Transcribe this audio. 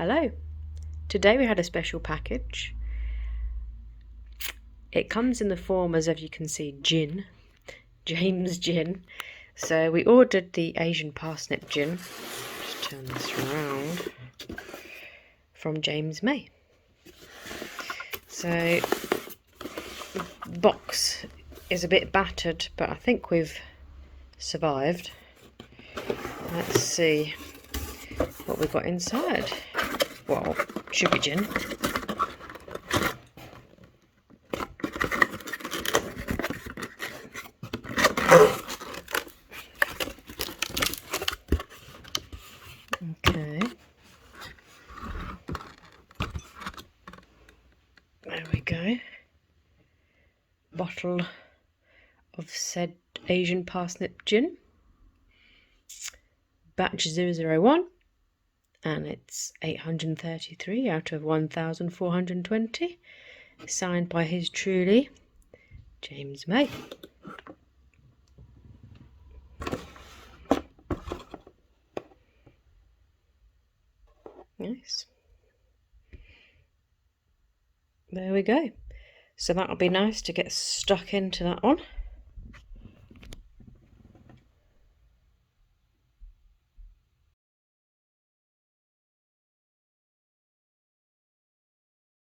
Hello. Today we had a special package. It comes in the form, as you can see, gin. James Gin. So we ordered the Asian Parsnip gin. Just turn this around. From James May. So the box is a bit battered, but I think we've survived. Let's see what we've got inside. Well, should be gin. Okay. There we go. Bottle of said Asian Parsnip gin. Batch 001. And it's 833 out of 1,420. Signed by his truly, James May. Nice. There we go. So that'll be nice to get stuck into that one.